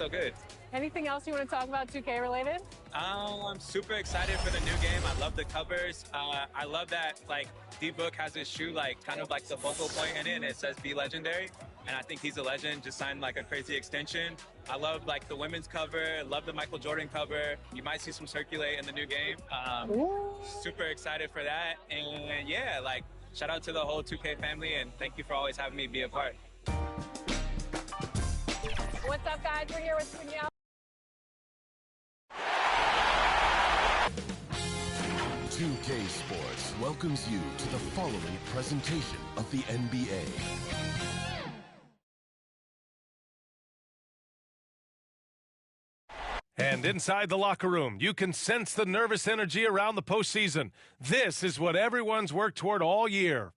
still good. Anything else you want to talk about 2K related? I'm super excited for the new game. I love the covers. I love that like D-Book has his shoe like kind of like the focal point in it, and it says "Be Legendary." And I think he's a legend. Just signed like a crazy extension. I love like the women's cover. Love the Michael Jordan cover. You might see some circulate in the new game. Super excited for that. And yeah, like shout out to the whole 2K family, and thank you for always having me be a part. What's up, guys? We're here with Danielle. 2K Sports welcomes you to the following presentation of the NBA. And inside the locker room, you can sense the nervous energy around the postseason. This is what everyone's worked toward all year.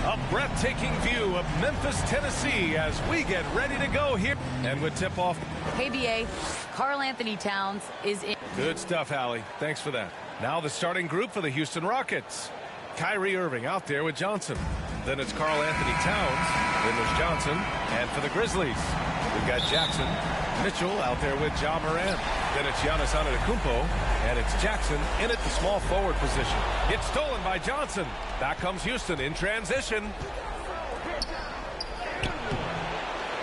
A breathtaking view of Memphis, Tennessee as we get ready to go here. And with tip-off. KBA, Karl Anthony Towns is in. Good stuff, Hallie. Thanks for that. Now the starting group for the Houston Rockets. Kyrie Irving out there with Johnson. Then it's Karl Anthony Towns. Then there's Johnson. And for the Grizzlies, we've got Jackson. Mitchell out there with Ja Morant. Then it's Giannis Antetokounmpo. And it's Jackson in at the small forward position. It's stolen by Johnson. Back comes Houston in transition.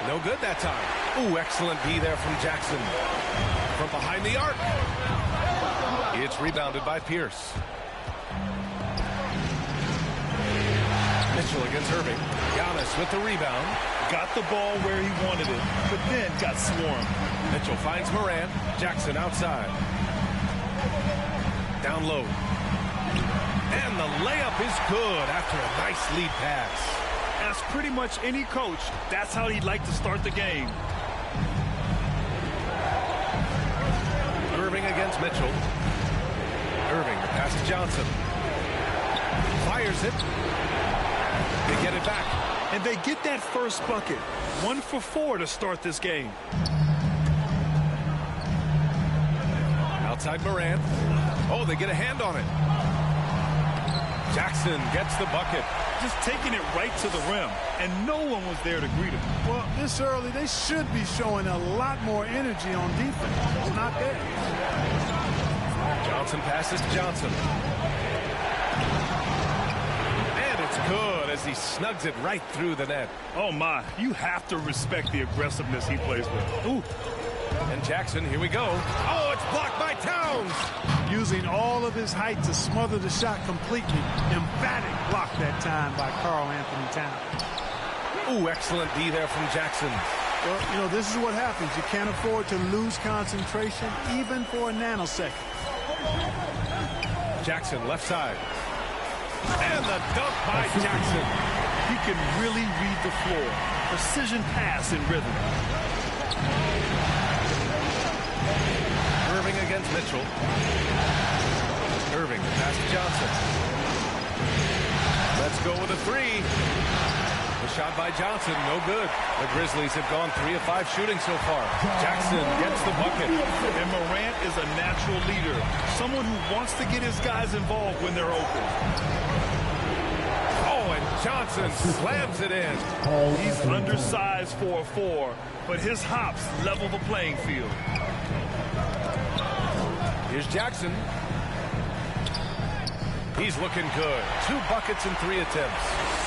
No good that time. Ooh, excellent D there from Jackson. From behind the arc. It's rebounded by Pierce. Mitchell against Irving. Giannis with the rebound. Got the ball where he wanted it, but then got swarmed. Mitchell finds Morant. Jackson outside. Down low. And the layup is good after a nice lead pass. As pretty much any coach, that's how he'd like to start the game. Irving against Mitchell. Irving, the pass to Johnson. Fires it. They get it back. And they get that first bucket. 1 for 4 to start this game. Outside Morant. Oh, they get a hand on it. Jackson gets the bucket. Just taking it right to the rim, and no one was there to greet him. Well, this early, they should be showing a lot more energy on defense. It's not there. Johnson passes to Johnson. And it's good as he snugs it right through the net. Oh, my. You have to respect the aggressiveness he plays with. Ooh. And Jackson, here we go. Oh, it's blocked by Towns. Using all of his height to smother the shot completely. Emphatic block that time by Karl Anthony Towns. Ooh, excellent D there from Jackson. Well, you know, this is what happens. You can't afford to lose concentration even for a nanosecond. Jackson, left side. And the dunk by Jackson. He can really read the floor. Precision pass in rhythm. Irving against Mitchell. Irving, pass to Johnson. Let's go with a three. The shot by Johnson, no good. The Grizzlies have gone 3 of 5 shooting so far. Jackson gets the bucket. And Morant is a natural leader. Someone who wants to get his guys involved when they're open. Oh, and Johnson slams it in. He's undersized for a 4, but his hops level the playing field. Here's Jackson. He's looking good. 2 buckets in 3 attempts.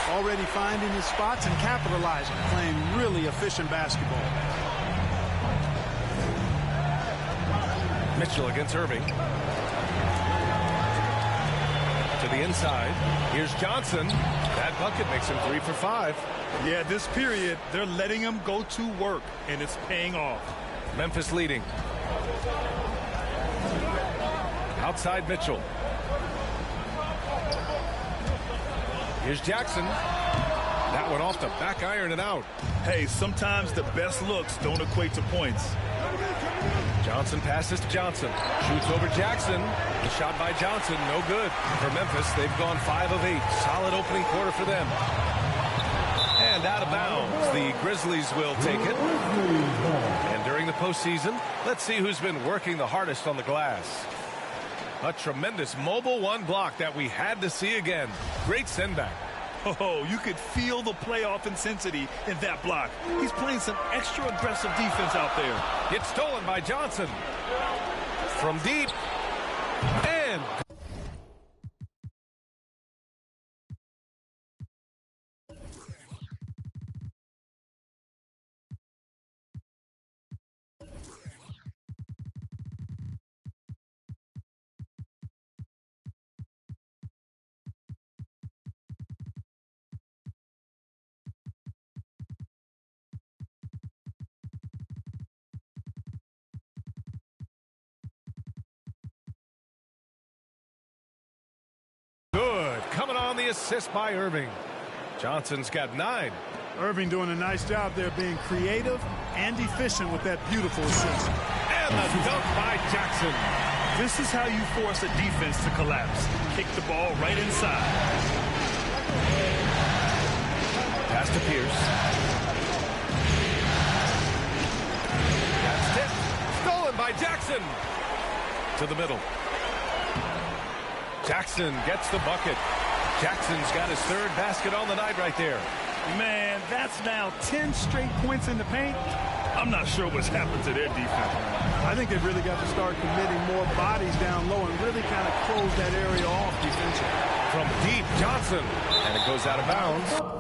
Already finding his spots and capitalizing, playing really efficient basketball. Mitchell against Irving. To the inside. Here's Johnson. That bucket makes him 3 for 5. Yeah, this period, they're letting him go to work, and it's paying off. Memphis leading. Outside Mitchell. Here's Jackson. That one off the back iron and out. Hey, sometimes the best looks don't equate to points. Johnson passes to Johnson. Shoots over Jackson. The shot by Johnson, no good. For Memphis, they've gone 5 of 8. Solid opening quarter for them. And and out of bounds. The Grizzlies will take it. And during the postseason, let's see who's been working the hardest on the glass. A tremendous mobile one block that we had to see again. Great send back. Oh, you could feel the playoff intensity in that block. He's playing some extra aggressive defense out there. It's stolen by Johnson. From deep. And good. Coming on the assist by Irving. Johnson's got 9. Irving doing a nice job there being creative and efficient with that beautiful assist. And the dunk by Jackson. This is how you force a defense to collapse. Kick the ball right inside. Pass to Pierce. That's tipped. Stolen by Jackson. To the middle. Jackson gets the bucket. Jackson's got his 3rd basket on the night right there. Man, that's now 10 straight points in the paint. I'm not sure what's happened to their defense. I think they've really got to start committing more bodies down low and really kind of close that area off defensively. From deep, Johnson. And it goes out of bounds.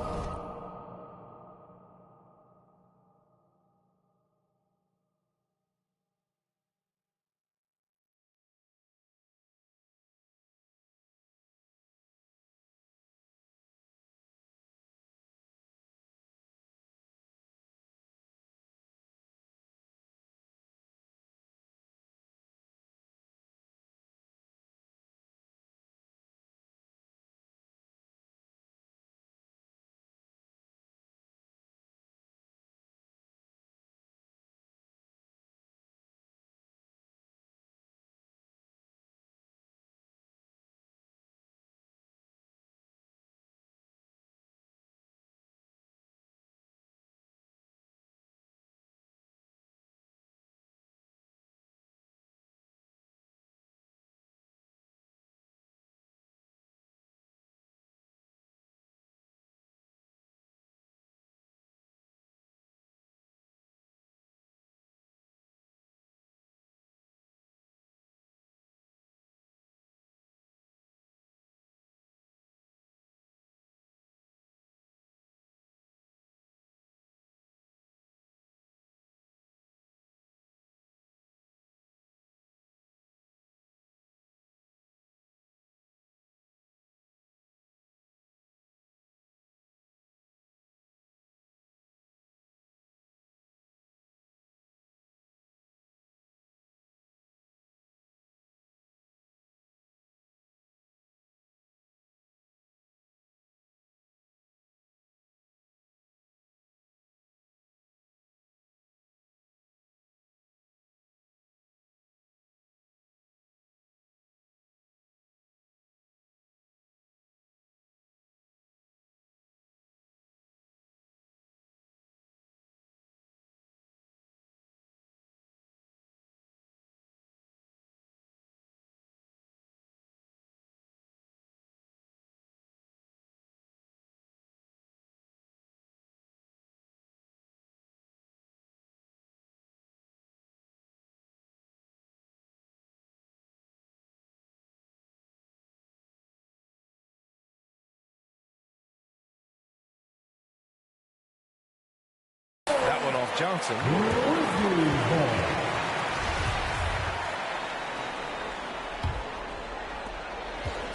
That one off Johnson.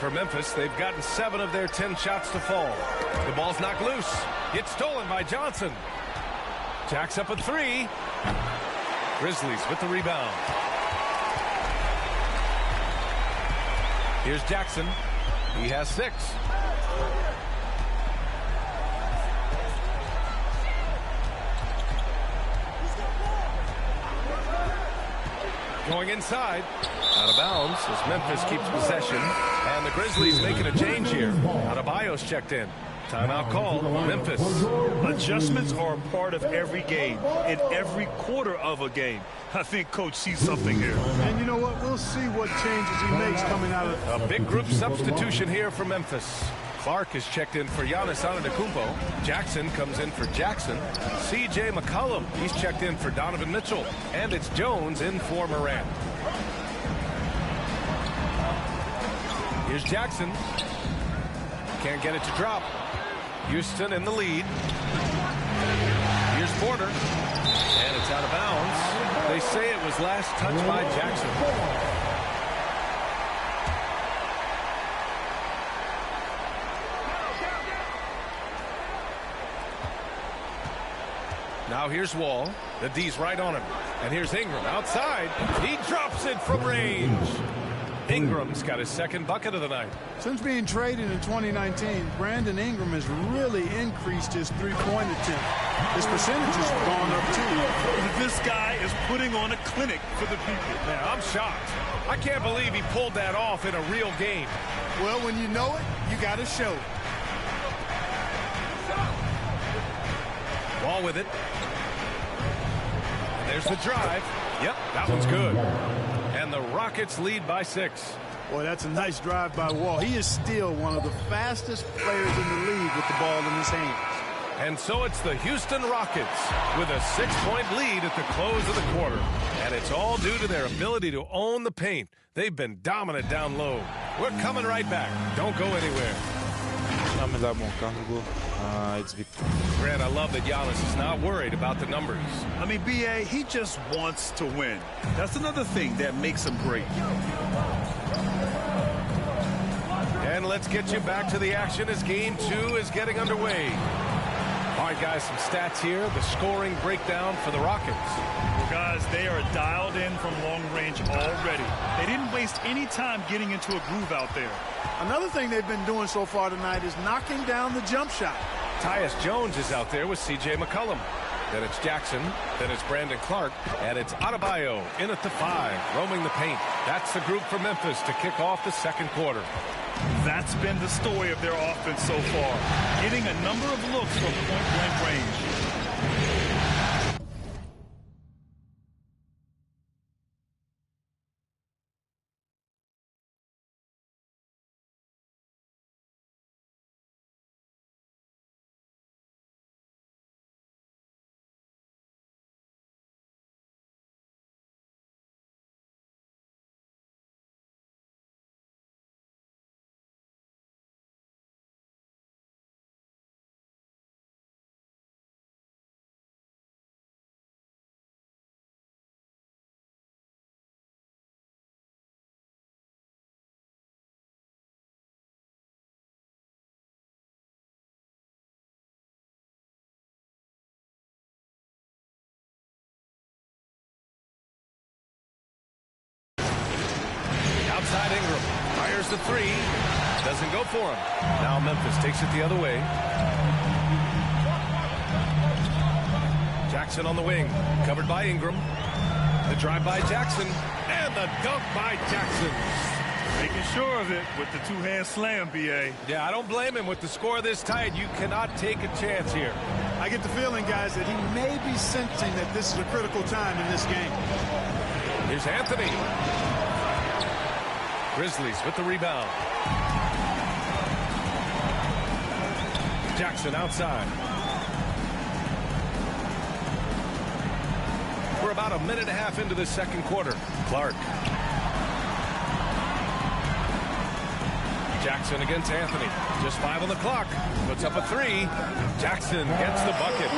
For Memphis, they've gotten 7 of their 10 shots to fall. The ball's knocked loose. It's stolen by Johnson. Jacks up a 3. Grizzlies with the rebound. Here's Jackson. He has 6. Going inside. Out of bounds as Memphis keeps possession. And the Grizzlies making a change here. Adebayo's checked in. Timeout call, Memphis. Adjustments are a part of every game, in every quarter of a game. I think Coach sees something here. And you know what? We'll see what changes he makes coming out of A big group substitution here for Memphis. Clark is checked in for Giannis Antetokounmpo. Jackson comes in for Jackson. C.J. McCollum, he's checked in for Donovan Mitchell. And it's Jones in for Morant. Here's Jackson. Can't get it to drop. Houston in the lead. Here's Porter. And it's out of bounds. They say it was last touched by Jackson. Now here's Wall. The D's right on him. And here's Ingram outside. He drops it from range. Ingram's got his second bucket of the night. Since being traded in 2019, Brandon Ingram has really increased his three-point attempt. His percentages have gone up, too. This guy is putting on a clinic for the people. Man, I'm shocked. I can't believe he pulled that off in a real game. Well, when you know it, you got to show it. Wall with it. And there's the drive. Yep, that one's good. And the Rockets lead by 6. Boy, that's a nice drive by Wall. He is still one of the fastest players in the league with the ball in his hands. And so it's the Houston Rockets with a 6-point lead at the close of the quarter. And it's all due to their ability to own the paint. They've been dominant down low. We're coming right back. Don't go anywhere. Grant, I love that Giannis is not worried about the numbers. I mean, B.A., he just wants to win. That's another thing that makes him great. And let's get you back to the action as Game 2 is getting underway. All right, guys, some stats here. The scoring breakdown for the Rockets. Well, guys, they are dialed in from long range already. They didn't waste any time getting into a groove out there. Another thing they've been doing so far tonight is knocking down the jump shot. Tyus Jones is out there with C.J. McCollum. Then it's Jackson. Then it's Brandon Clark. And it's Adebayo in at the 5, roaming the paint. That's the group for Memphis to kick off the second quarter. That's been the story of their offense so far, getting a number of looks from point-blank range. Outside Ingram. Fires the 3. Doesn't go for him. Now Memphis takes it the other way. Jackson on the wing. Covered by Ingram. The drive by Jackson. And the dunk by Jackson. Making sure of it with the two-hand slam, B.A. Yeah, I don't blame him. With the score this tight, you cannot take a chance here. I get the feeling, guys, that he may be sensing that this is a critical time in this game. Here's Anthony. Grizzlies with the rebound. Jackson outside. We're about a minute and a half into the second quarter. Clark. Jackson against Anthony. Just 5 on the clock. Puts up a 3. Jackson gets the bucket.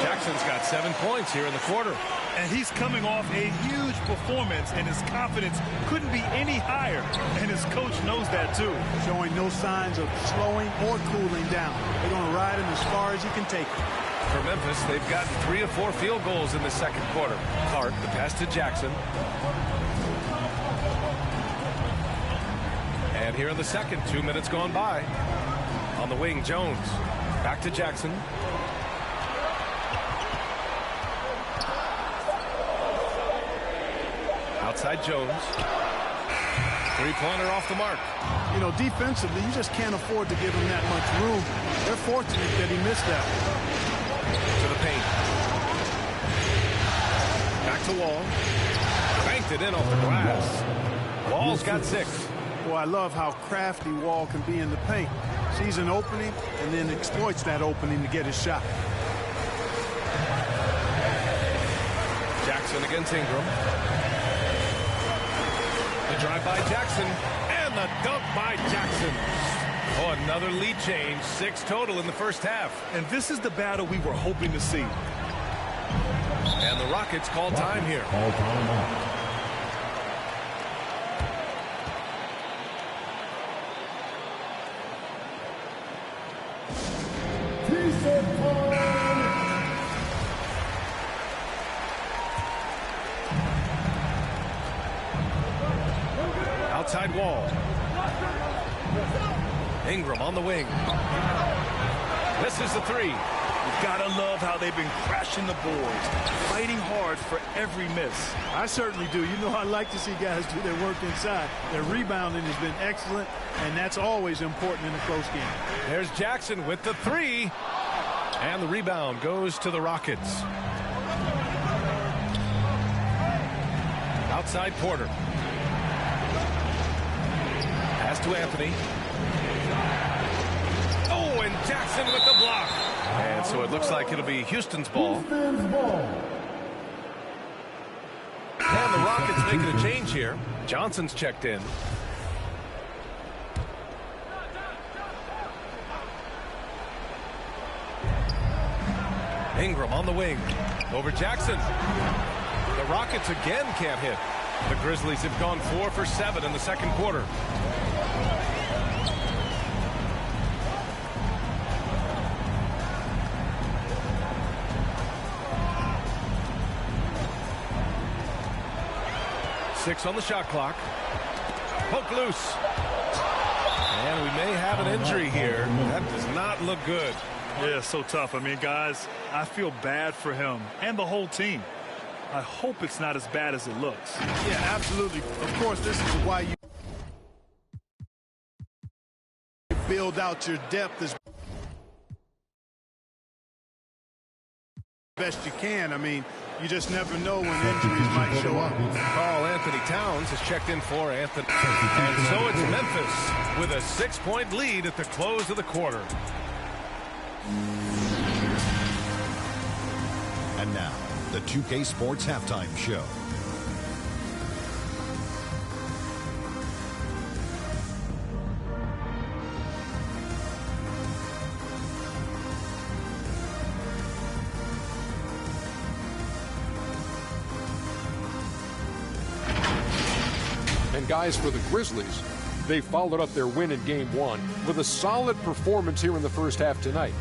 Jackson's got 7 points here in the quarter. And he's coming off a huge performance, and his confidence couldn't be any higher. And his coach knows that, too. Showing no signs of slowing or cooling down. They're going to ride him as far as he can take it. For Memphis, they've gotten 3 or 4 field goals in the second quarter. Clark, the pass to Jackson. And here in the second, 2 minutes gone by. On the wing, Jones. Back to Jackson. Outside Jones. 3-pointer off the mark. you know, defensively, you just can't afford to give him that much room. They're fortunate that he missed that. To the paint. Back to Wall. Banked it in off the glass. Wall's got 6. Boy, I love how crafty Wall can be in the paint. Sees an opening and then exploits that opening to get his shot. Jackson against Ingram. The drive by Jackson. And the dunk by Jackson. Oh, another lead change. 6 total in the first half. And this is the battle we were hoping to see. And the Rockets call time here. Call time out. Outside Wall. Ingram on the wing. This is the 3. You've got to love how they've been crashing the boards, fighting hard for every miss. I certainly do. You know, I like to see guys do their work inside. Their rebounding has been excellent, and that's always important in a close game. There's Jackson with the 3. And the rebound goes to the Rockets. Outside Porter. Pass to Anthony. Oh, and Jackson with the block. And so it looks like it'll be Houston's ball. And the Rockets making a change here. Johnson's checked in. Ingram on the wing. Over Jackson. The Rockets again can't hit. The Grizzlies have gone 4 for 7 in the second quarter. Six on the shot clock. Poke loose. And we may have an injury here. That does not look good. Yeah, so tough. I mean, guys, I feel bad for him and the whole team. I hope it's not as bad as it looks. Yeah, absolutely. Of course, this is why you build out your depth as best you can. I mean, you just never know when injuries might show up. Karl Anthony Towns has checked in for Anthony. And so it's Memphis with a 6-point lead at the close of the quarter. And now, the 2K Sports Halftime Show. And guys, for the Grizzlies, they followed up their win in Game 1 with a solid performance here in the first half tonight.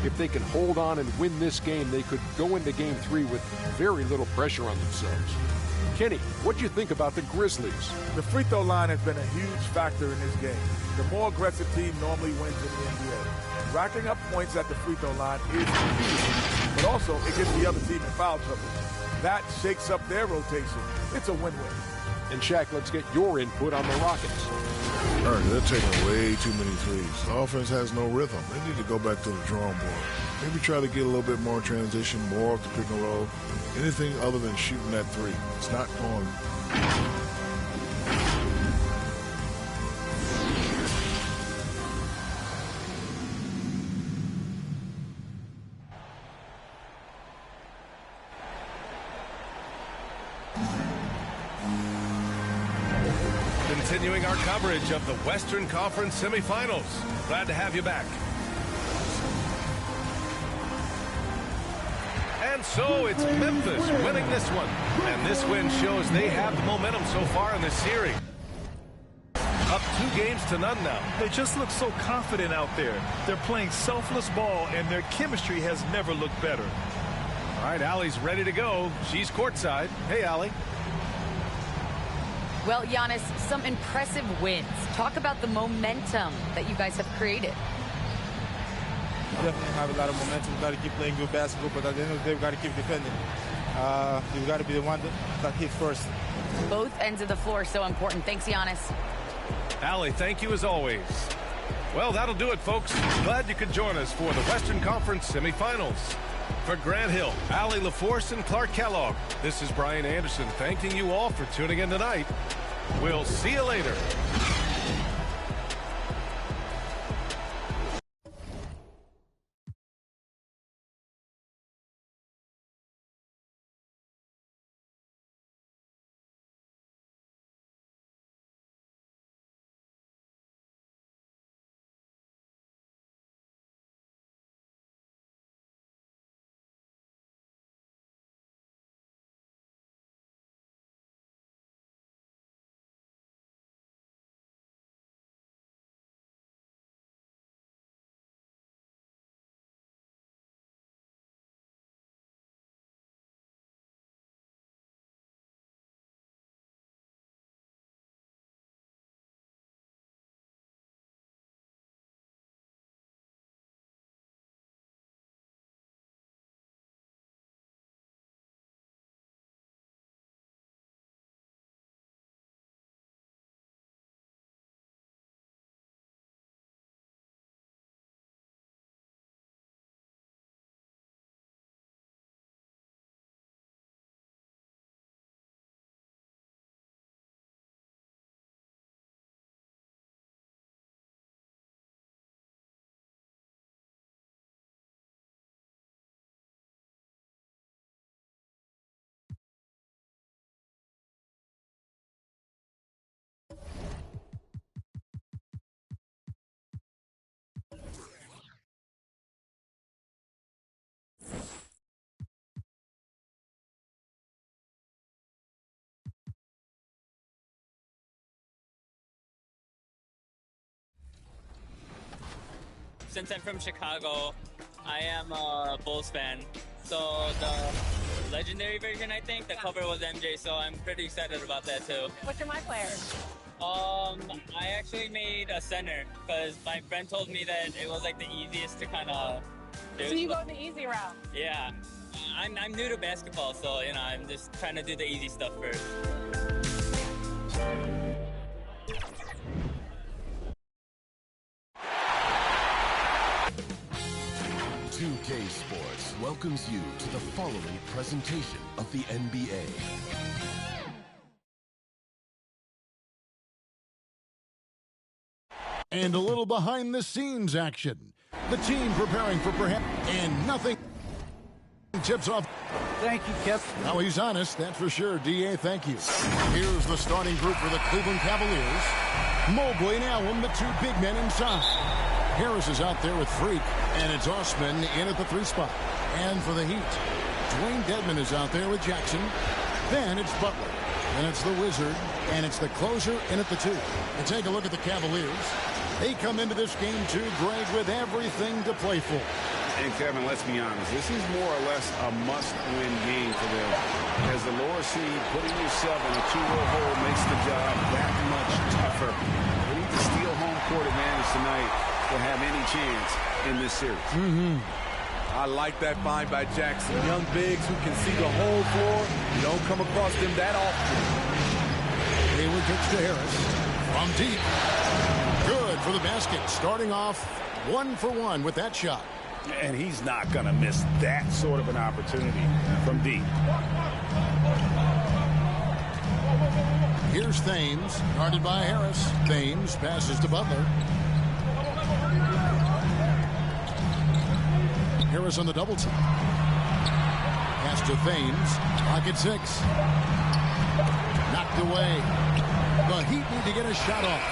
If they can hold on and win this game, they could go into Game 3 with very little pressure on themselves. Kenny, what do you think about the Grizzlies? The free throw line has been a huge factor in this game. The more aggressive team normally wins in the NBA. Racking up points at the free throw line is key, but also it gets the other team in foul trouble. That shakes up their rotation. It's a win-win. And Shaq, let's get your input on the Rockets. They're taking way too many threes. The offense has no rhythm. They need to go back to the drawing board. Maybe try to get a little bit more transition, more off the pick and roll. Anything other than shooting that 3. It's not going. Continuing our coverage of the Western Conference semifinals. Glad to have you back. And so it's Memphis winning this one. And this win shows they have the momentum so far in this series. Up 2-0 now. They just look so confident out there. They're playing selfless ball, and their chemistry has never looked better. All right, Allie's ready to go. She's courtside. Hey, Allie. Well, Giannis, some impressive wins. Talk about the momentum that you guys have created. Definitely have a lot of momentum. We've got to keep playing good basketball, but at the end of the day, we've got to keep defending. We've got to be the one that hits first. Both ends of the floor so important. Thanks, Giannis. Allie, thank you as always. Well, that'll do it, folks. Glad you could join us for the Western Conference semifinals. For Grant Hill, Allie LaForce, and Clark Kellogg, this is Brian Anderson thanking you all for tuning in tonight. We'll see you later. Since I'm from Chicago, I am a Bulls fan. So the legendary version, I think, the cover was MJ, so I'm pretty excited about that too. What's your My Player? I actually made a center because my friend told me that it was like the easiest to kind of do. So you go the easy route? Yeah. I'm new to basketball, so you know, I'm just trying to do the easy stuff first. 2K Sports welcomes you to the following presentation of the NBA. And a little behind-the-scenes action. The team preparing for perhaps and nothing tips off. Thank you, Kip. Now he's honest, that's for sure. D.A., thank you. Here's the starting group for the Cleveland Cavaliers. Mobley and Allen, the two big men inside. Harris is out there with Freak, and it's Osman in at the 3 spot. And for the Heat, Dwayne Dedmon is out there with Jackson. Then it's Butler. And it's the Wizard, and it's the closer in at the 2. And take a look at the Cavaliers. They come into this game too, Greg, with everything to play for. And Kevin, let's be honest, this is more or less a must-win game for them. As the lower seed, putting yourself in a 2-row hole makes the job that much tougher. They need to steal home court advantage tonight to have any chance in this series. I like that find by Jackson. Young bigs who can see the whole floor. You don't come across them that often. Hayward kicks to Harris. From deep. Good for the basket. Starting off 1 for 1 with that shot. And he's not going to miss that sort of an opportunity from deep. Here's Thames, guarded by Harris. Thames passes to Butler. Harris on the double team. Pass to Thames. Clock at 6. Knocked away. The Heat need to get a shot off.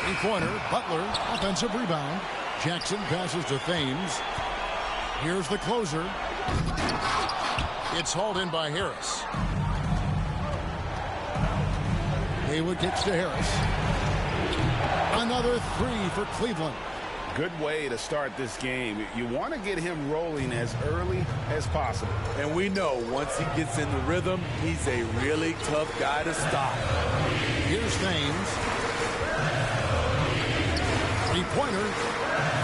In corner, Butler, offensive rebound. Jackson passes to Thames. Here's the closer. It's hauled in by Harris. Hayward kicks to Harris. Another 3 for Cleveland. Good way to start this game. You want to get him rolling as early as possible. And we know once he gets in the rhythm, he's a really tough guy to stop. Here's Thames. 3-pointer.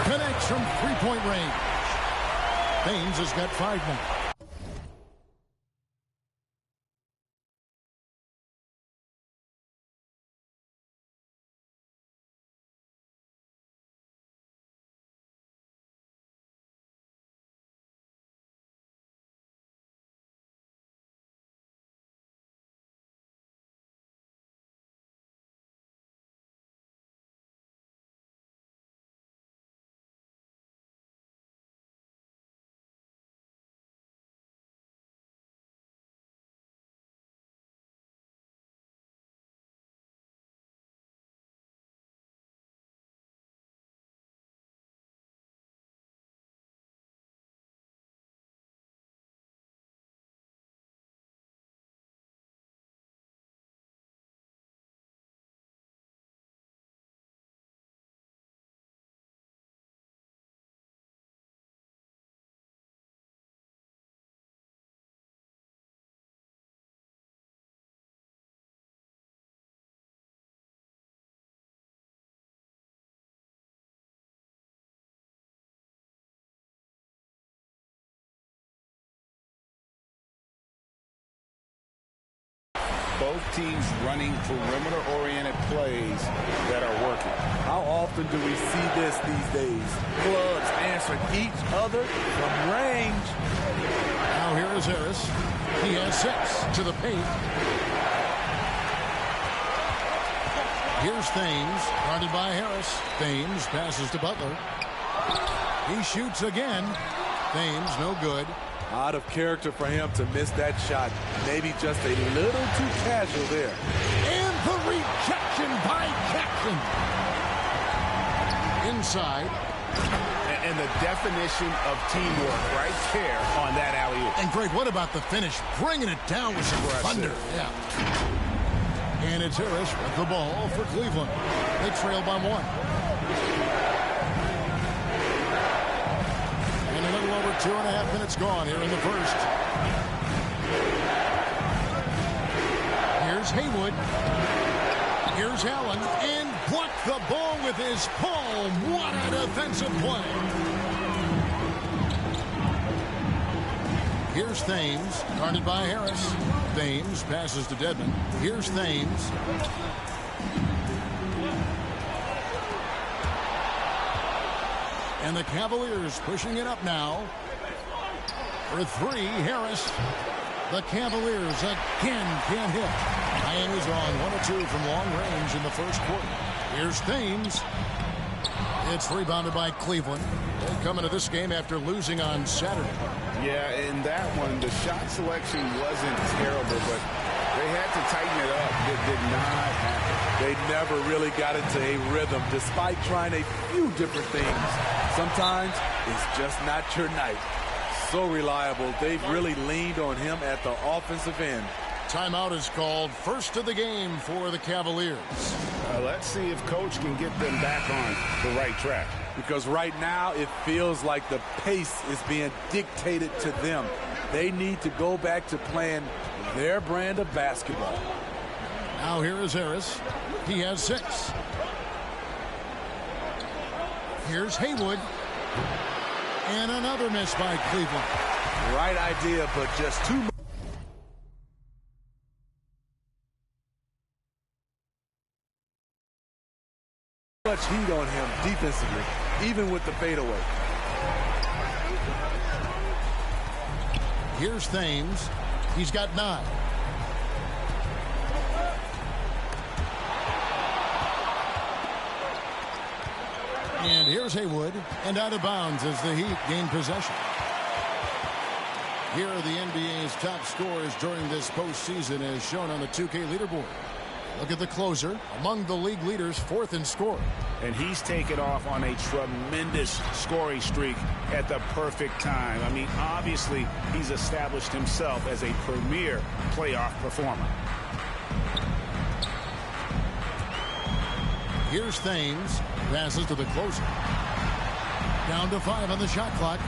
Connects from 3-point range. Thames has got 5 now. both teams running perimeter-oriented plays that are working. How often do we see this these days? Clubs answering each other from range. Now here is Harris. He has 6 to the paint. Here's Thames, guarded by Harris. Thames passes to Butler. He shoots again. Thames, no good. Out of character for him to miss that shot. Maybe just a little too casual there. And the rejection by Jackson. Inside. And the definition of teamwork right there on that alley-oop. And Greg, what about the finish? Bringing it down with some thunder. Yeah. And it's Harris with the ball for Cleveland. They trail by 1. And a little over 2.5 minutes gone here in the first. Here's Haywood. Here's Allen. And blocked the ball with his palm. What a defensive play. Here's Thames, guarded by Harris. Thames passes to Dedmon. Here's Thames. And the Cavaliers pushing it up now. For 3, Harris. The Cavaliers again can't hit. Miami's on 1 or 2 from long range in the first quarter. Here's Thames. It's rebounded by Cleveland. They come into this game after losing on Saturday. Yeah, in that one, the shot selection wasn't terrible, but they had to tighten it up. It did not happen. They never really got into a rhythm, despite trying a few different things. Sometimes it's just not your night. So reliable. They've really leaned on him at the offensive end. Timeout is called. First of the game for the Cavaliers. Let's see if Coach can get them back on the right track. Because right now it feels like the pace is being dictated to them. They need to go back to playing their brand of basketball. Now here is Harris. He has 6. Here's Haywood. And another miss by Cleveland. Right idea, but just too much heat on him defensively, even with the fadeaway. Here's Thames. He's got 9. And here's Haywood, and out of bounds as the Heat gain possession. Here are the NBA's top scorers during this postseason as shown on the 2K leaderboard. Look at the closer, among the league leaders, 4th in scoring. And he's taken off on a tremendous scoring streak at the perfect time. I mean, obviously, he's established himself as a premier playoff performer. Here's Thames. Passes to the closer. Down to 5 on the shot clock.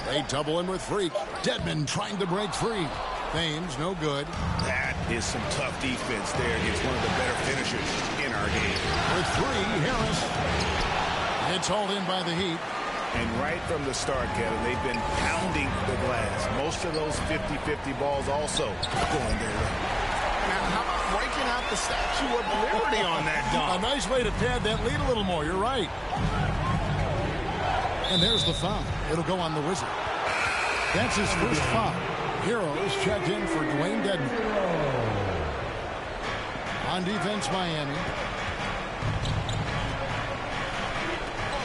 They double him with Freak. Dedmon trying to break free. Thames, no good. That is some tough defense there against one of the better finishers in our game. With 3, Harris. It's hauled in by the Heat. And right from the start, Kevin, they've been pounding the glass. Most of those 50-50 balls also going their way. Now, how about breaking out the Statue of Liberty on that dunk? A nice way to pad that lead a little more. You're right. And there's the foul. It'll go on the Wizard. That's his first foul. Heroes checked in for Dwayne Dedmon. On defense, Miami.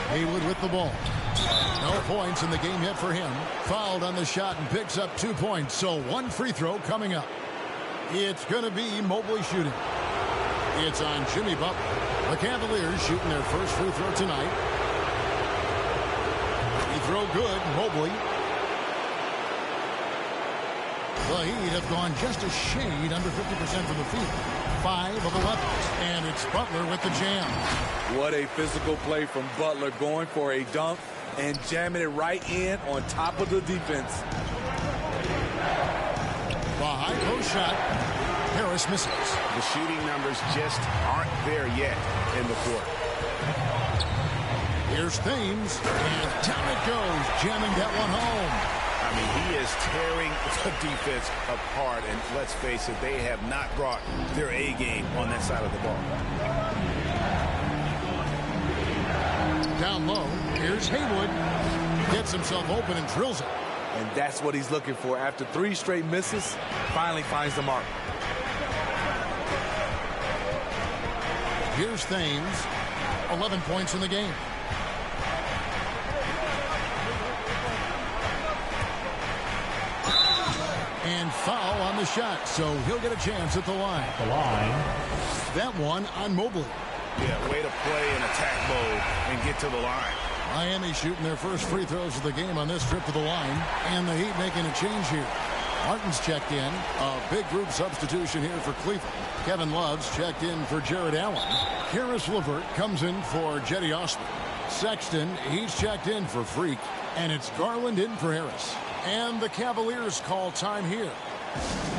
Haywood with the ball. No points in the game yet for him. Fouled on the shot and picks up 2 points. So 1 free throw coming up. It's going to be Mobley shooting. It's on Jimmy Butler. The Cavaliers shooting their first free throw tonight. Free throw good, Mobley. The Heat have gone just a shade under 50% from the field. 5 of 11. And it's Butler with the jam. What a physical play from Butler, going for a dunk and jamming it right in on top of the defense. The high post shot. Harris misses. The shooting numbers just aren't there yet in the court. Here's Thames. And down it goes, jamming that one home. I mean, he is tearing the defense apart. And let's face it, they have not brought their A game on that side of the ball. Down low, here's Haywood. Gets himself open and drills it. And that's what he's looking for. After 3 straight misses, finally finds the mark. Here's Thames. 11 points in the game. And foul on the shot, so he'll get a chance at the line. That one on Mobley. Yeah, way to play in attack mode and get to the line. Miami shooting their first free throws of the game on this trip to the line. And the Heat making a change here. Martin's checked in. A big group substitution here for Cleveland. Kevin Love's checked in for Jared Allen. Karis LeVert comes in for Jetty Osman. Sexton, he's checked in for Freak. And it's Garland in for Harris. And the Cavaliers call time here.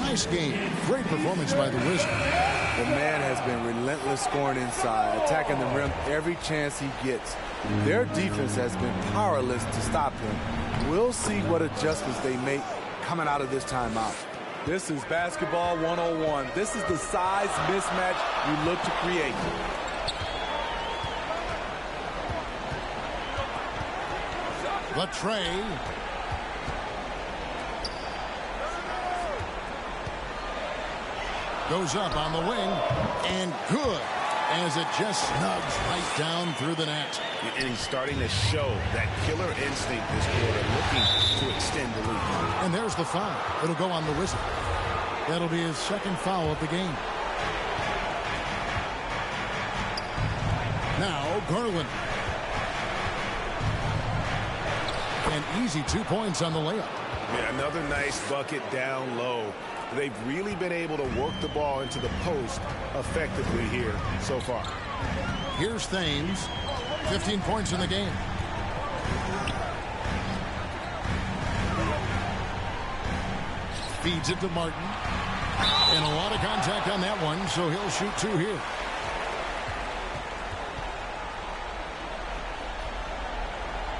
Nice game. Great performance by the Wizards. The man has been relentless scoring inside, attacking the rim every chance he gets. Their defense has been powerless to stop him. We'll see what adjustments they make coming out of this timeout. This is basketball 101. This is the size mismatch you look to create. Latrey. Goes up on the wing, and good, as it just snugs right down through the net. And he's starting to show that killer instinct this quarter, looking to extend the lead. And there's the foul. It'll go on the Wizard. That'll be his second foul of the game. Now, Garland. An easy 2 points on the layup. Yeah, another nice bucket down low. They've really been able to work the ball into the post effectively here so far. Here's Thames. 15 points in the game. Feeds it to Martin. And a lot of contact on that one, so he'll shoot 2 here.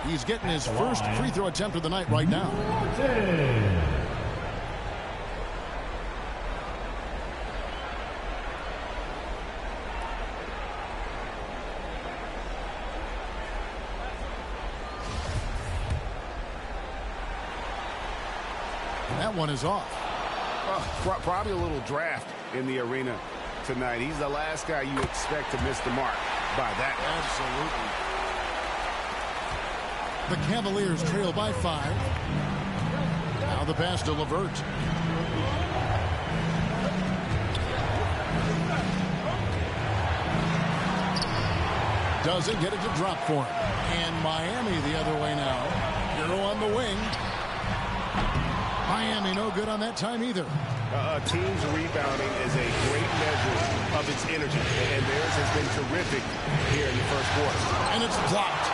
He's getting his first free throw attempt of the night right now. That one is off. Probably a little draft in the arena tonight. He's the last guy you expect to miss the mark by that. Absolutely. The Cavaliers trail by 5. Now the pass to LeVert. Doesn't get it to drop for him. And Miami the other way now. Hero on the wing. Miami no good on that time either. Team's rebounding is a great measure of its energy, and theirs has been terrific here in the first quarter. And it's blocked.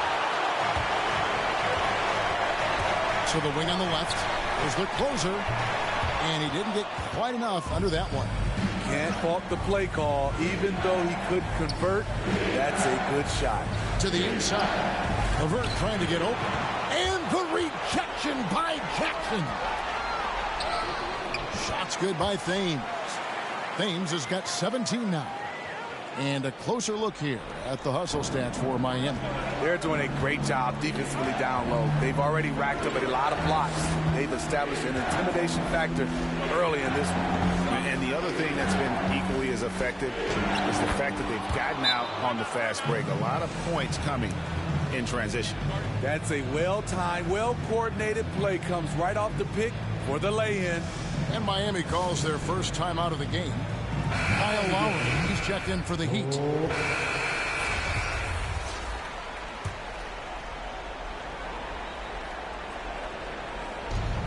So the wing on the left is the closer, and he didn't get quite enough under that one. Can't fault the play call, even though he couldn't convert. That's a good shot. To the inside. LeVert trying to get open. And the rejection by Jackson. Shots good by Thames. Thames has got 17 now. And a closer look here at the hustle stats for Miami. They're doing a great job defensively down low. They've already racked up a lot of blocks. They've established an intimidation factor early in this one. And the other thing that's been equally as effective is the fact that they've gotten out on the fast break. A lot of points coming in transition. That's a well-timed, well-coordinated play. Comes right off the pick for the lay-in. And Miami calls their first time out of the game. Kyle Lowry, he's checked in for the Heat.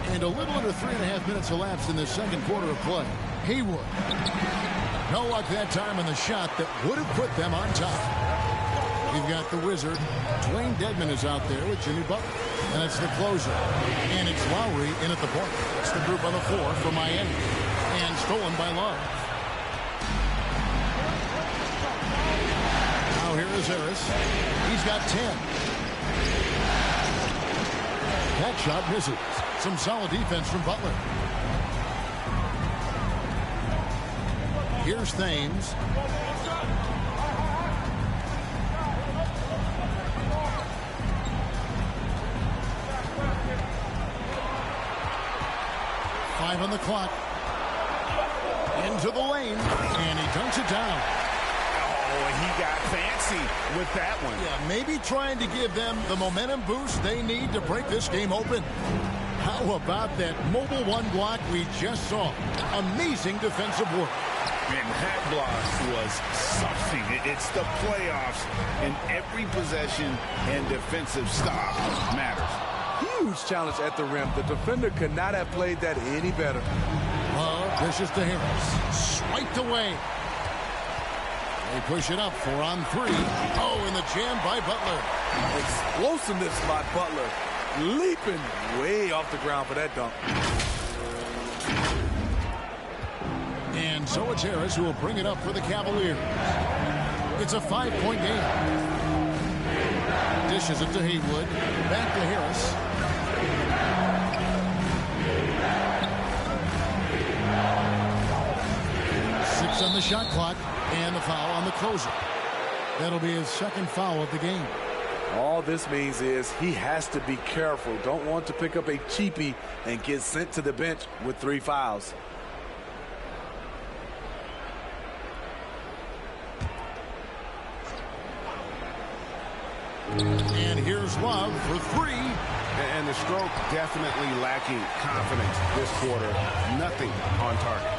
And a little under 3.5 minutes elapsed in the second quarter of play. Haywood. No luck that time on the shot that would have put them on top. You've got the Wizard. Dwayne Dedman is out there with Jimmy Butler. And it's the closer. And it's Lowry in at the point. It's the group on the floor for Miami. And stolen by Love. Now here is Harris. He's got 10. That shot misses. Some solid defense from Butler. Here's Thames. Five on the clock. Into the lane, and he dunks it down. Oh, and he got fancy with that one. Yeah, maybe trying to give them the momentum boost they need to break this game open. How about that mobile one block we just saw? Amazing defensive work. And that block was something. It's the playoffs, and every possession and defensive stop matters. Huge challenge at the rim. The defender could not have played that any better. Dishes to Harris. Swiped away. They push it up 4 on 3. Oh, and the jam by Butler. Explosiveness by Butler. Leaping way off the ground for that dunk. And so it's Harris who will bring it up for the Cavaliers. It's a 5-point game. Dishes it to Haywood. Back to Harris. On the shot clock, and the foul on the closer. That'll be his second foul of the game. All this means is he has to be careful. Don't want to pick up a cheapie and get sent to the bench with 3 fouls. And here's Love for 3. And the stroke definitely lacking confidence this quarter. Nothing on target.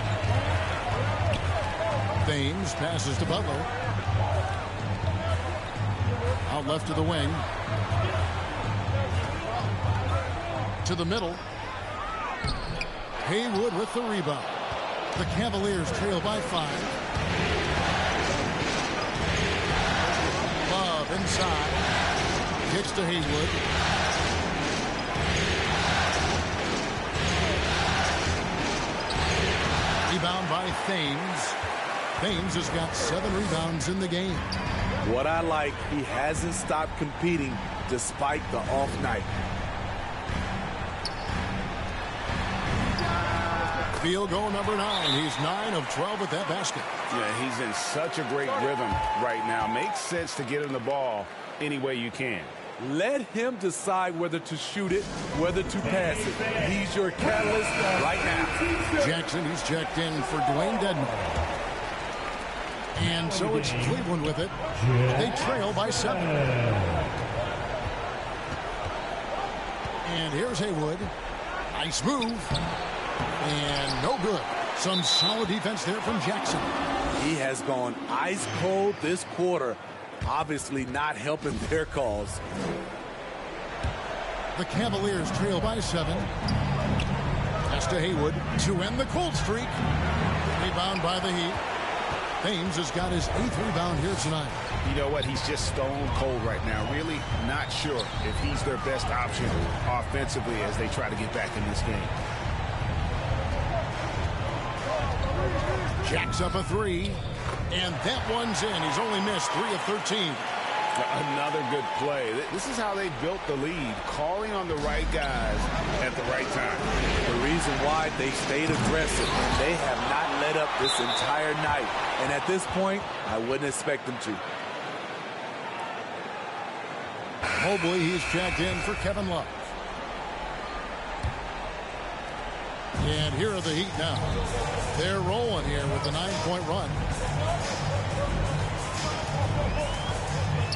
Thames passes to Butler. Out left to the wing. To the middle. Haywood with the rebound. The Cavaliers trail by 5. Love inside. Kicks to Haywood. Rebound by Thames. Thames has got 7 rebounds in the game. What I like, he hasn't stopped competing despite the off night. Field goal number 9. He's 9 of 12 with that basket. Yeah, he's in such a great rhythm right now. Makes sense to get him the ball any way you can. Let him decide whether to shoot it, whether to pass it. He's your catalyst right now. Jackson, he's checked in for Dwayne Dedmon. And so it's Cleveland with it. They trail by 7. And here's Haywood. Nice move. And no good. Some solid defense there from Jackson. He has gone ice cold this quarter. Obviously not helping their cause. The Cavaliers trail by 7. Pass to Haywood to end the cold streak. Rebound by the Heat. Thames has got his 8th rebound here tonight. You know what? He's just stone cold right now. Really not sure if he's their best option offensively as they try to get back in this game. Jacks up a 3. And that one's in. He's only missed 3 of 13. Another good play. This is how they built the lead, calling on the right guys at the right time. The reason why they stayed aggressive, and they have not let up this entire night. And at this point, I wouldn't expect them to. Mobley, he's checked in for Kevin Love. And here are the Heat now. They're rolling here with a 9-point run.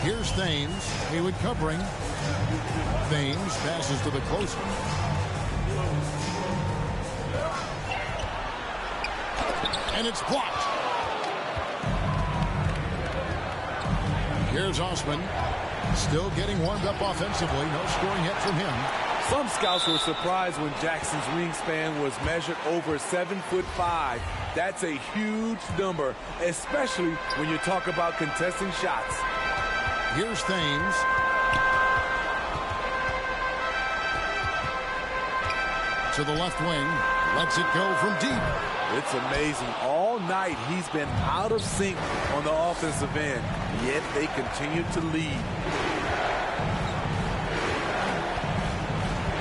Here's Thames. Haywood covering. Thames passes to the closer. And it's blocked. Here's Osman. Still getting warmed up offensively. No scoring yet from him. Some scouts were surprised when Jackson's wingspan was measured over 7'5". That's a huge number, especially when you talk about contesting shots. Here's Thames. To the left wing. Lets it go from deep. It's amazing. All night he's been out of sync on the offensive end, yet they continue to lead.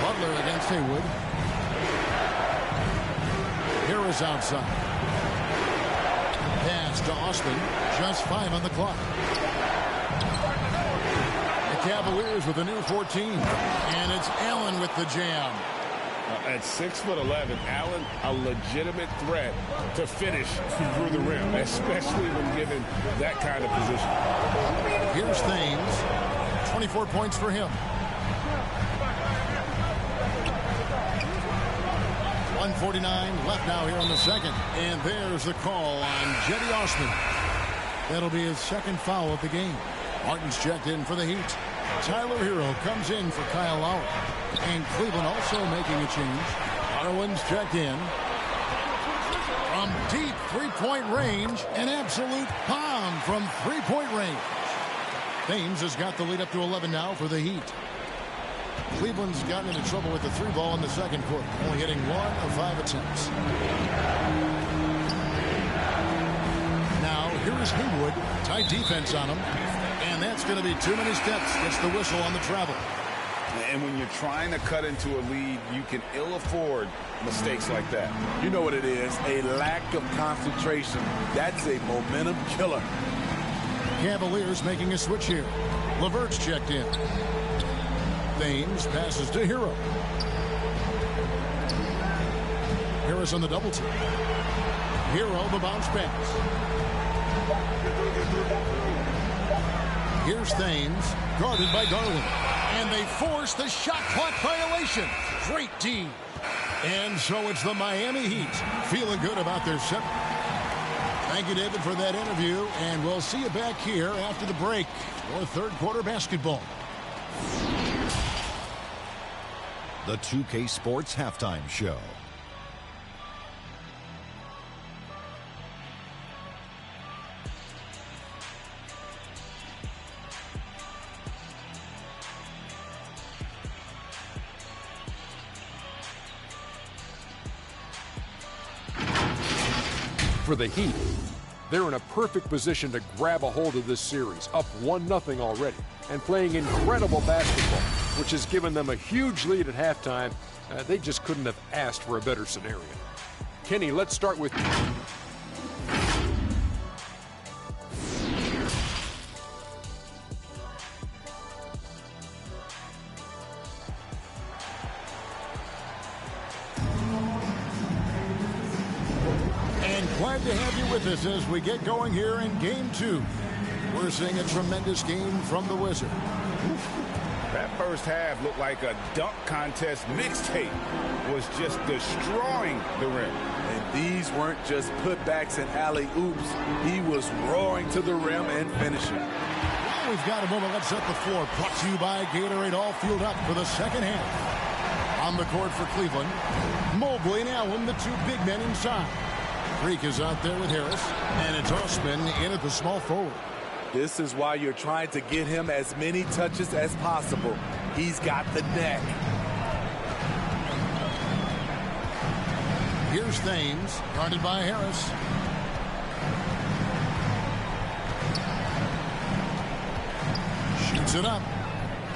Butler against Haywood. Harris outside. Pass to Osman. Just 5 on the clock. The Cavaliers with a new 14. And it's Allen with the jam. At 6'11", Allen, a legitimate threat to finish through the rim, especially when given that kind of position. Here's Thames. 24 points for him. 1:49 left now here in the second. And there's the call on Jetty Osman. That'll be his second foul of the game. Martin's checked in for the Heat. Tyler Hero comes in for Kyle Lowry. And Cleveland also making a change. Harlan's checked in. From deep three-point range, an absolute bomb from three-point range. Thames has got the lead up to 11 now for the Heat. Cleveland's gotten into trouble with the three ball in the second quarter, only hitting 1 of 5 attempts. Now, here is Haywood. Tight defense on him. And that's going to be too many steps. Gets the whistle on the travel. And when you're trying to cut into a lead, you can ill afford mistakes like that. You know what it is, a lack of concentration. That's a momentum killer. Cavaliers making a switch here. LeVert's checked in. Thames passes to Hero. Harris on the double team. Hero the bounce pass. Here's Thames, guarded by Garland. And they force the shot clock violation. Great D. And so it's the Miami Heat feeling good about their set. Thank you, David, for that interview. And we'll see you back here after the break for third quarter basketball. The 2K Sports Halftime Show. For the Heat, they're in a perfect position to grab a hold of this series, up 1-0 already, and playing incredible basketball, which has given them a huge lead at halftime. They just couldn't have asked for a better scenario. Kenny, let's start with you. Glad to have you with us as we get going here in Game 2. We're seeing a tremendous game from the Wizard. That first half looked like a dunk contest mixtape. Was just destroying the rim. And these weren't just putbacks and alley-oops. He was roaring to the rim and finishing. Well, we've got a moment. Let's set the floor. Brought to you by Gatorade. All fueled up for the second half. On the court for Cleveland, Mobley and Allen, the two big men inside. Freak is out there with Harris, and it's Osman in at the small forward. This is why you're trying to get him as many touches as possible. He's got the neck. Here's Thames, guarded by Harris. Shoots it up.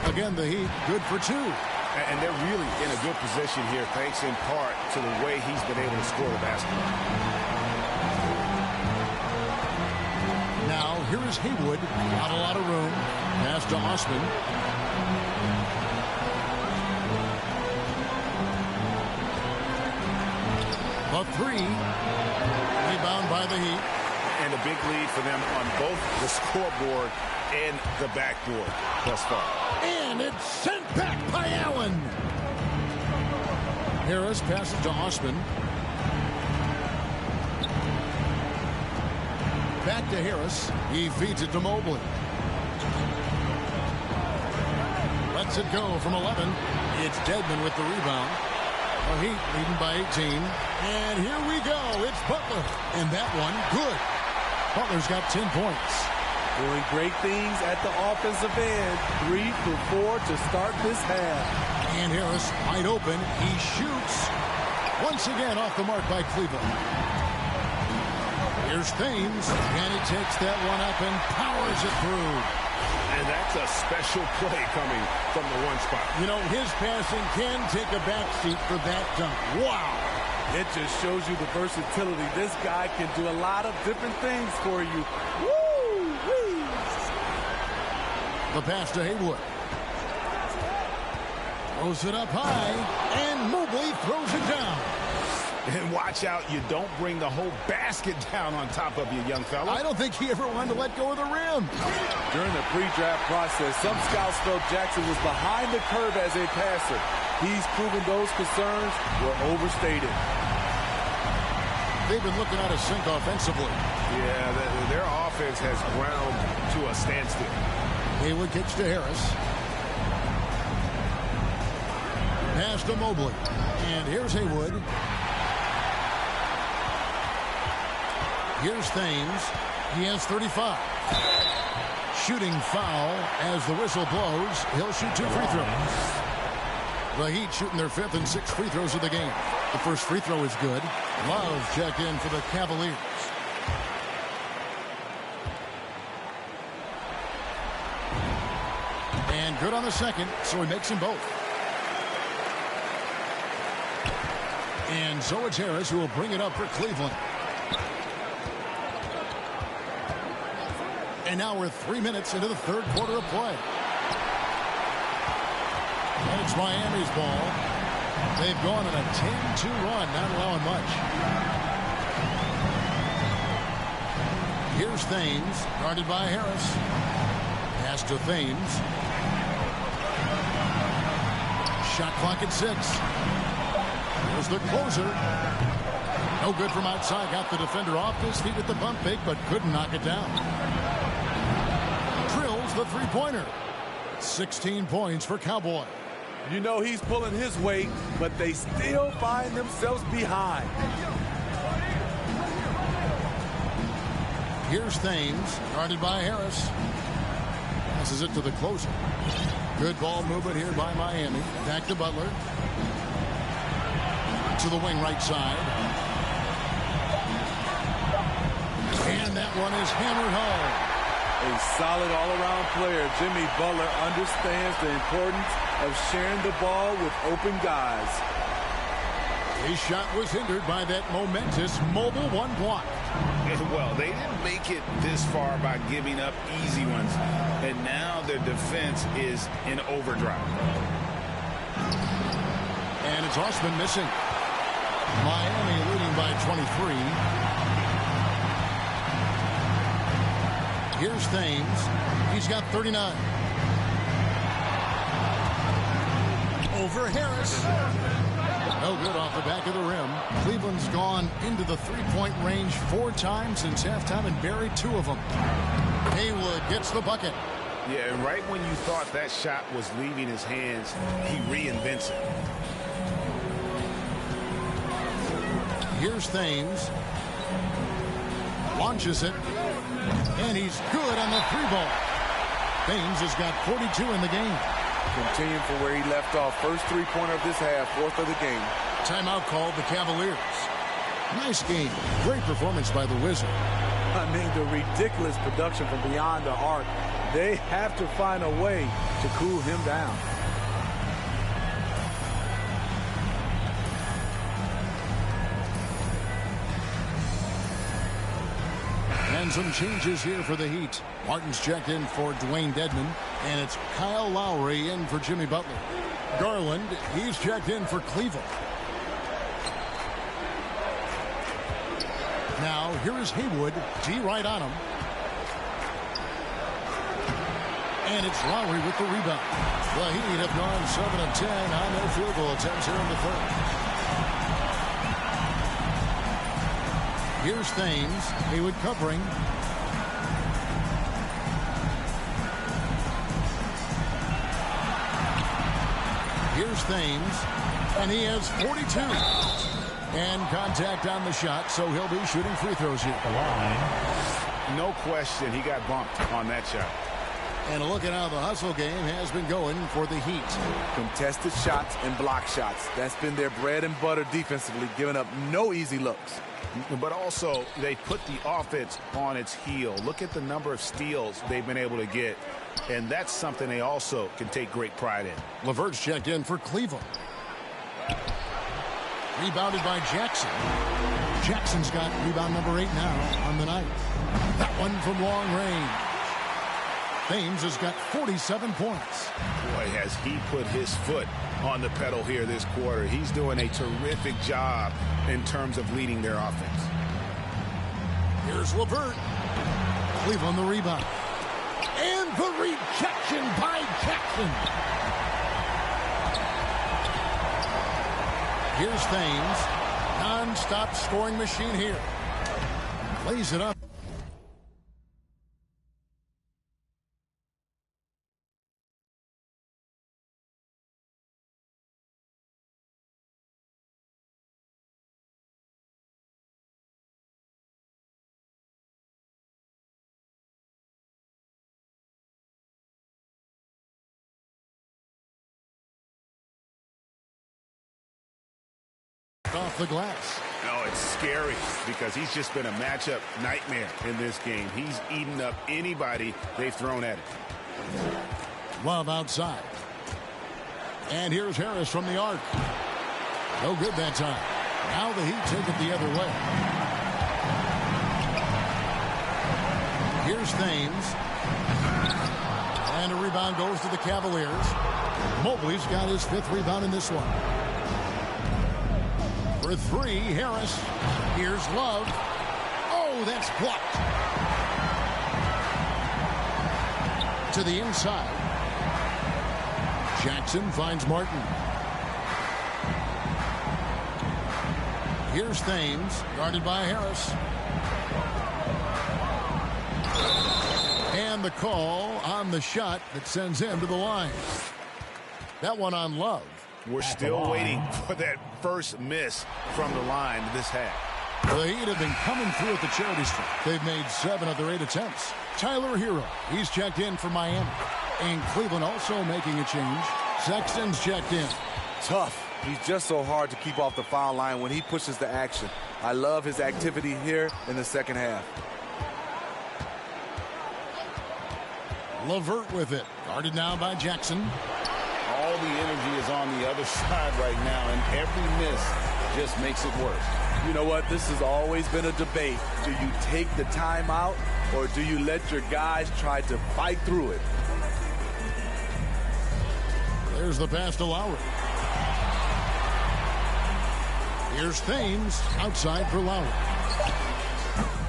Again, the Heat, good for 2. And they're really in a good position here, thanks in part to the way he's been able to score the basketball. Now, here is Haywood. Not a lot of room. Pass to Osman. The 3. Rebound by the Heat. And a big lead for them on both the scoreboard and the backboard thus far. And it's sent back by Allen. Harris passes to Osman. Back to Harris. He feeds it to Mobley. Lets it go from 11. It's Dedmon with the rebound. The Heat leading by 18. And here we go. It's Butler. And that one, good. Butler's got 10 points. Doing great things at the offensive end. 3 for 4 to start this half. And Harris wide open. He shoots. Once again off the mark by Cleveland. Here's Thames. And he takes that one up and powers it through. And that's a special play coming from the one spot. You know, his passing can take a backseat for that dunk. Wow. It just shows you the versatility. This guy can do a lot of different things for you. Woo-wee! The pass to Haywood. Throws it up high, and Mobley throws it down. And watch out, you don't bring the whole basket down on top of you, young fella. I don't think he ever wanted to let go of the rim. During the pre-draft process, some scouts felt Jackson was behind the curve as a passer. He's proven those concerns were overstated. They've been looking out of sync offensively. Yeah, their offense has ground to a standstill. Haywood kicks to Harris. Pass to Mobley. And here's Haywood. Here's Thames. He has 35. Shooting foul as the whistle blows. He'll shoot 2 free throws. The Heat shooting their 5th and 6th free throws of the game. The first free throw is good. Love checked in for the Cavaliers. And good on the second, so he makes them both. And so it's Harris who will bring it up for Cleveland. And now we're 3 minutes into the third quarter of play. And it's Miami's ball. They've gone on a 10-2 run, not allowing much. Here's Thames, guarded by Harris. Pass to Thames. Shot clock at 6. Here's the closer. No good from outside. Got the defender off his feet with the bump fake, but couldn't knock it down. Drills the three-pointer. 16 points for Cowboy. You know he's pulling his weight, but they still find themselves behind. Here's Thames, guarded by Harris. Passes it to the closer. Good ball movement here by Miami. Back to Butler. To the wing right side. And that one is hammered home. A solid all-around player. Jimmy Butler understands the importance of sharing the ball with open guys. His shot was hindered by that momentous mobile one block. Well, they didn't make it this far by giving up easy ones. And now their defense is in overdrive. And it's Osman missing. Miami leading by 23. Here's Thames. He's got 39. Over Harris. No good off the back of the rim. Cleveland's gone into the three-point range 4 times since halftime and buried 2 of them. Haywood gets the bucket. Yeah, and right when you thought that shot was leaving his hands, he reinvents it. Here's Thames. Launches it. And he's good on the 3-ball. Thames has got 42 in the game. Continuing from where he left off. First 3-pointer of this half, 4th of the game. Timeout called the Cavaliers. Nice game. Great performance by the Wizard. I mean, the ridiculous production from beyond the arc. They have to find a way to cool him down. And some changes here for the Heat. Martin's checked in for Dwayne Dedman, and it's Kyle Lowry in for Jimmy Butler. Garland, he's checked in for Cleveland. Now, here is Haywood. D right on him. And it's Lowry with the rebound. The Heat have gone 7 of 10 on their field goal attempts here in the third. Here's Thames. Haywood covering. Here's Thames. And he has 42. And contact on the shot, so he'll be shooting free throws here. No question, he got bumped on that shot. And a look at how the hustle game has been going for the Heat. Contested shots and block shots. That's been their bread and butter defensively, giving up no easy looks. But also, they put the offense on its heel. Look at the number of steals they've been able to get. And that's something they also can take great pride in. LeVert's checked in for Cleveland. Rebounded by Jackson. Jackson's got rebound number 8 now on the night. That one from long range. Thames has got 47 points. Boy, has he put his foot on the pedal here this quarter. He's doing a terrific job in terms of leading their offense. Here's LeVert. Cleveland the rebound. And the rejection by Jackson. Here's Thames. Non-stop scoring machine here. Plays it up. Off the glass. No, it's scary because he's just been a matchup nightmare in this game. He's eaten up anybody they've thrown at him. Love outside. And here's Harris from the arc. No good that time. Now the Heat take it the other way. Here's Thames. And a rebound goes to the Cavaliers. Mobley's got his 5th rebound in this one. For 3, Harris. Here's Love. Oh, that's blocked. To the inside. Jackson finds Martin. Here's Thames, guarded by Harris. And the call on the shot that sends him to the line. That one on Love. We're still waiting for that first miss from the line this half. The Heat have been coming through at the charity stripe. They've made 7 of their 8 attempts. Tyler Hero, he's checked in for Miami. And Cleveland also making a change. Sexton's checked in. Tough. He's just so hard to keep off the foul line when he pushes the action. I love his activity here in the second half. LeVert with it. Guarded now by Jackson. All the energy is on the other side right now, and every miss just makes it worse. You know what? This has always been a debate. Do you take the timeout, or do you let your guys try to fight through it? There's the pass to Lowry. Here's Thames outside for Lowry.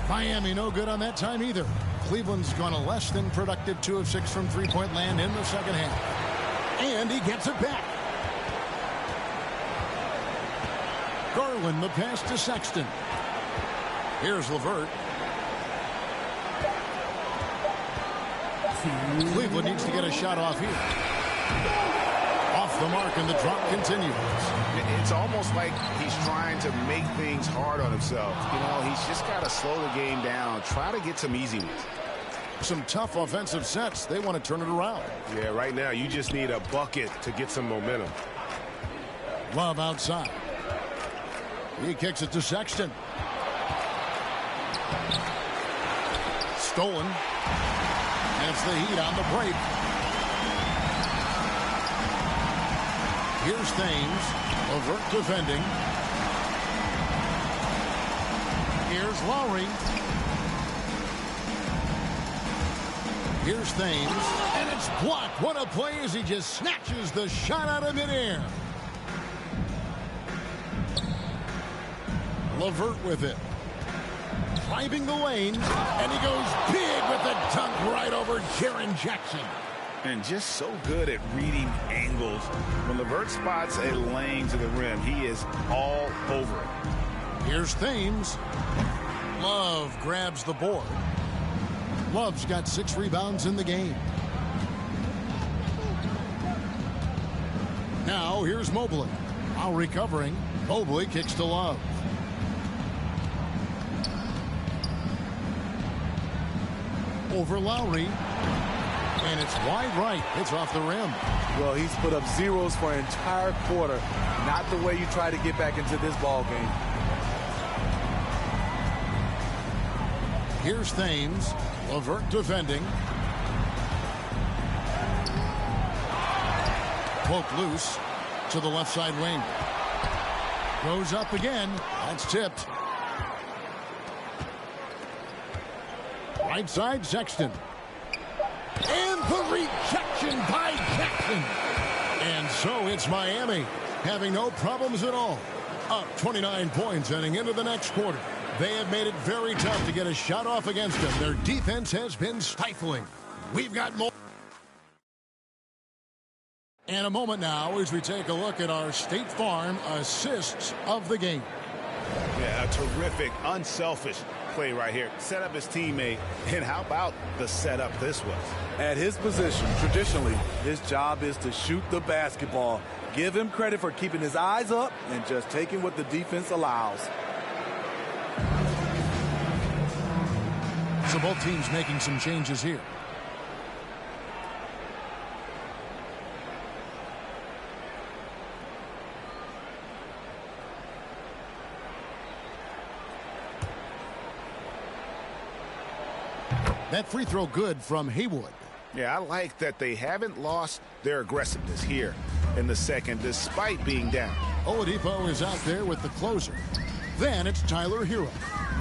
Miami no good on that time either. Cleveland's gone a less than productive 2 of 6 from three-point land in the second half. And he gets it back. Garland the pass to Sexton. Here's LeVert. Cleveland needs to get a shot off here. Off the mark, and the drop continues. It's almost like he's trying to make things hard on himself. You know, he's just got to slow the game down, try to get some easy ones. Some tough offensive sets. They want to turn it around. Yeah, right now you just need a bucket to get some momentum. Love outside. He kicks it to Sexton. Stolen. And it's the Heat on the break. Here's Thames. LeVert defending. Here's Lowry. Here's Thames. And it's blocked. What a play as he just snatches the shot out of midair. LeVert with it. Driving the lane. And he goes big with the dunk right over Jaren Jackson. And just so good at reading angles. When LeVert spots a lane to the rim, he is all over it. Here's Thames. Love grabs the board. Love's got 6 rebounds in the game. Now here's Mobley. While recovering, Mobley kicks to Love. Over Lowry. And it's wide right. It's off the rim. Well, he's put up zeros for an entire quarter. Not the way you try to get back into this ball game. Here's Thames. LeVert defending. Poke loose to the left side wing. Goes up again. That's tipped. Right side, Sexton. And the rejection by Jackson. And so it's Miami having no problems at all. Up 29 points heading into the next quarter. They have made it very tough to get a shot off against them. Their defense has been stifling. We've got more. And a moment now as we take a look at our State Farm assists of the game. Yeah, a terrific, unselfish play right here. Set up his teammate, and how about the setup this was? At his position, traditionally, his job is to shoot the basketball. Give him credit for keeping his eyes up and just taking what the defense allows. So both teams making some changes here. That free throw good from Haywood. Yeah, I like that they haven't lost their aggressiveness here in the second, despite being down. Oladipo is out there with the closer. Then it's Tyler Hero.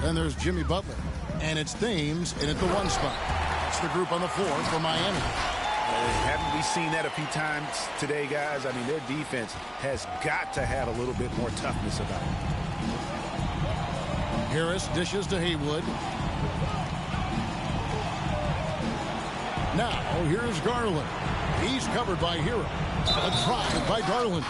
Then there's Jimmy Butler. And it's Thames in at the one spot. That's the group on the floor for Miami. Haven't we seen that a few times today, guys? I mean, their defense has got to have a little bit more toughness about it. Harris dishes to Haywood. Now, here's Garland. He's covered by Hero. A drive by Garland.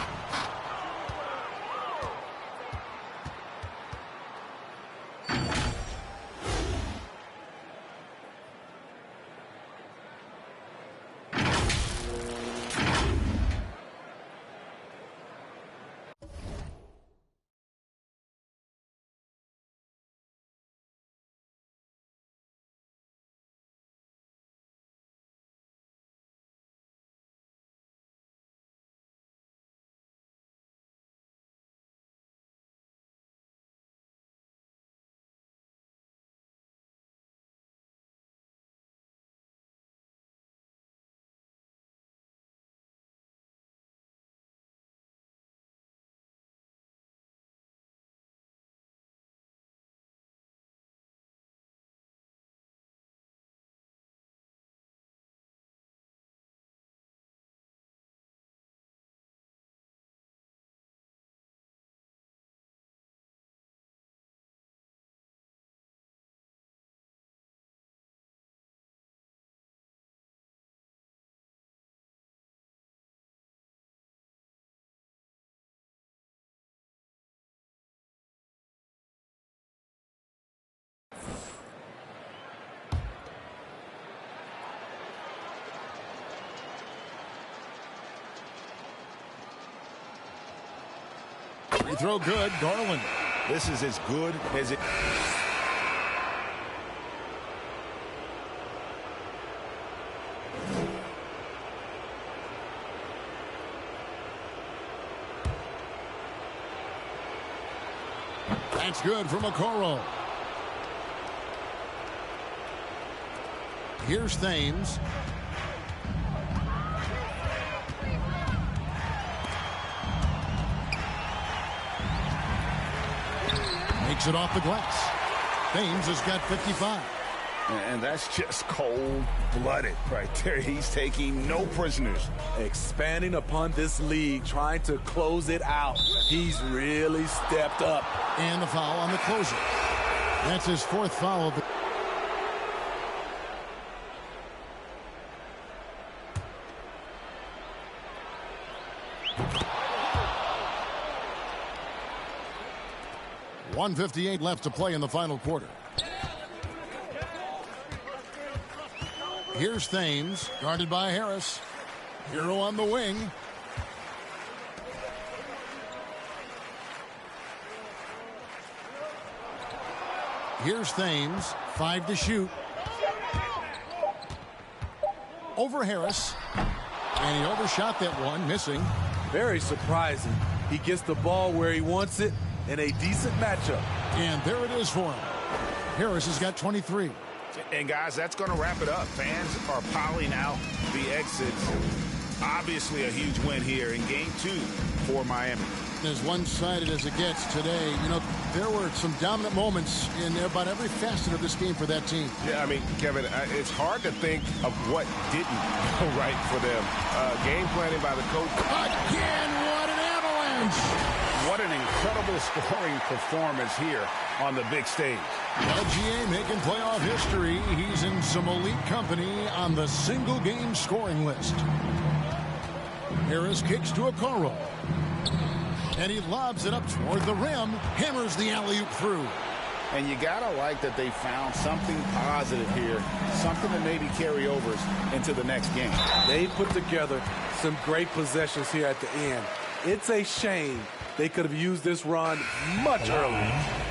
Free throw good, Garland. This is as good as it. That's good from Okoro. Here's Thames. Makes it off the glass. Thames has got 55. And that's just cold-blooded right there. He's taking no prisoners. Expanding upon this league, trying to close it out. He's really stepped up. And the foul on the closer. That's his fourth foul. .158 left to play in the final quarter. Here's Thames, guarded by Harris. Hero on the wing. Here's Thames, 5 to shoot. Over Harris. And he overshot that one, missing. Very surprising. He gets the ball where he wants it in a decent matchup. And there it is for him. Harris has got 23. And guys, that's going to wrap it up. Fans are piling out the exits. Obviously a huge win here in Game 2 for Miami. As one-sided as it gets today, you know, there were some dominant moments in about every facet of this game for that team. Yeah, I mean, Kevin, it's hard to think of what didn't go right for them. Game planning by the coach. Again, what an avalanche! What an incredible scoring performance here on the big stage. LGA making playoff history. He's in some elite company on the single-game scoring list. Harris kicks to Okoro. And he lobs it up toward the rim. Hammers the alley-oop through. And you gotta like that they found something positive here. Something to maybe carry overs into the next game. They put together some great possessions here at the end. It's a shame they could have used this run much earlier.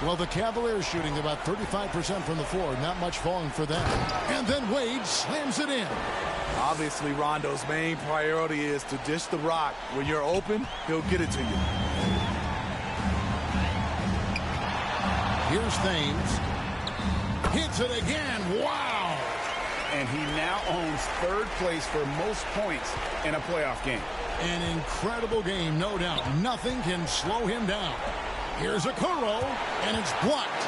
Well, the Cavaliers shooting about 35% from the floor. Not much falling for them. And then Wade slams it in. Obviously, Rondo's main priority is to dish the rock. When you're open, he'll get it to you. Here's Thames. Hits it again. Wow! And he now owns third place for most points in a playoff game. An incredible game, no doubt. Nothing can slow him down. Here's Okoro, and it's blocked.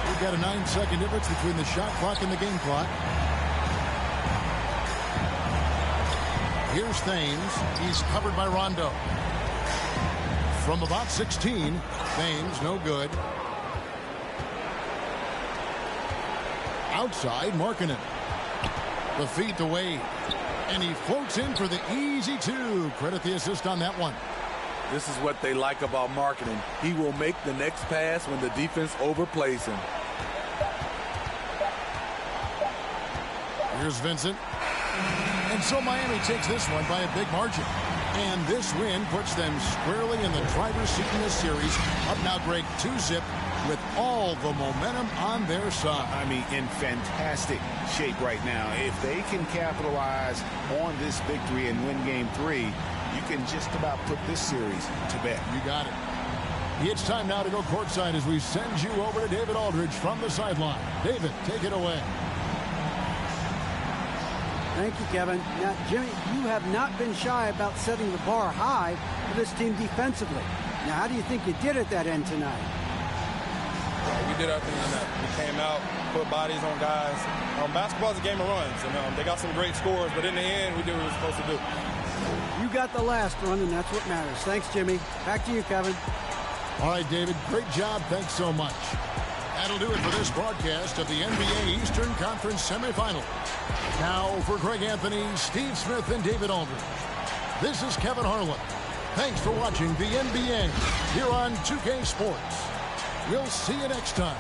We've got a 9-second difference between the shot clock and the game clock. Here's Thames. He's covered by Rondo. From about 16, Thames, no good. Outside, Markkanen. The feed to Wade. And he floats in for the easy two. Credit the assist on that one. This is what they like about Markkanen. He will make the next pass when the defense overplays him. Here's Vincent. And so Miami takes this one by a big margin. And this win puts them squarely in the driver's seat in this series. Up now, Greg, 2-zip with all the momentum on their side. I mean, in fantastic shape right now. If they can capitalize on this victory and win Game 3, you can just about put this series to bed. You got it. It's time now to go courtside as we send you over to David Aldridge from the sideline. David, take it away. Thank you, Kevin. Now, Jimmy, you have not been shy about setting the bar high for this team defensively. Now, how do you think you did at that end tonight? We did everything in that. We came out, put bodies on guys. Basketball's a game of runs, and they got some great scores, but in the end, we did what we were supposed to do. You got the last run, and that's what matters. Thanks, Jimmy. Back to you, Kevin. All right, David, great job. Thanks so much. That'll do it for this broadcast of the NBA Eastern Conference semifinal. Now for Greg Anthony, Steve Smith, and David Aldridge. This is Kevin Harlan. Thanks for watching the NBA here on 2K Sports. We'll see you next time.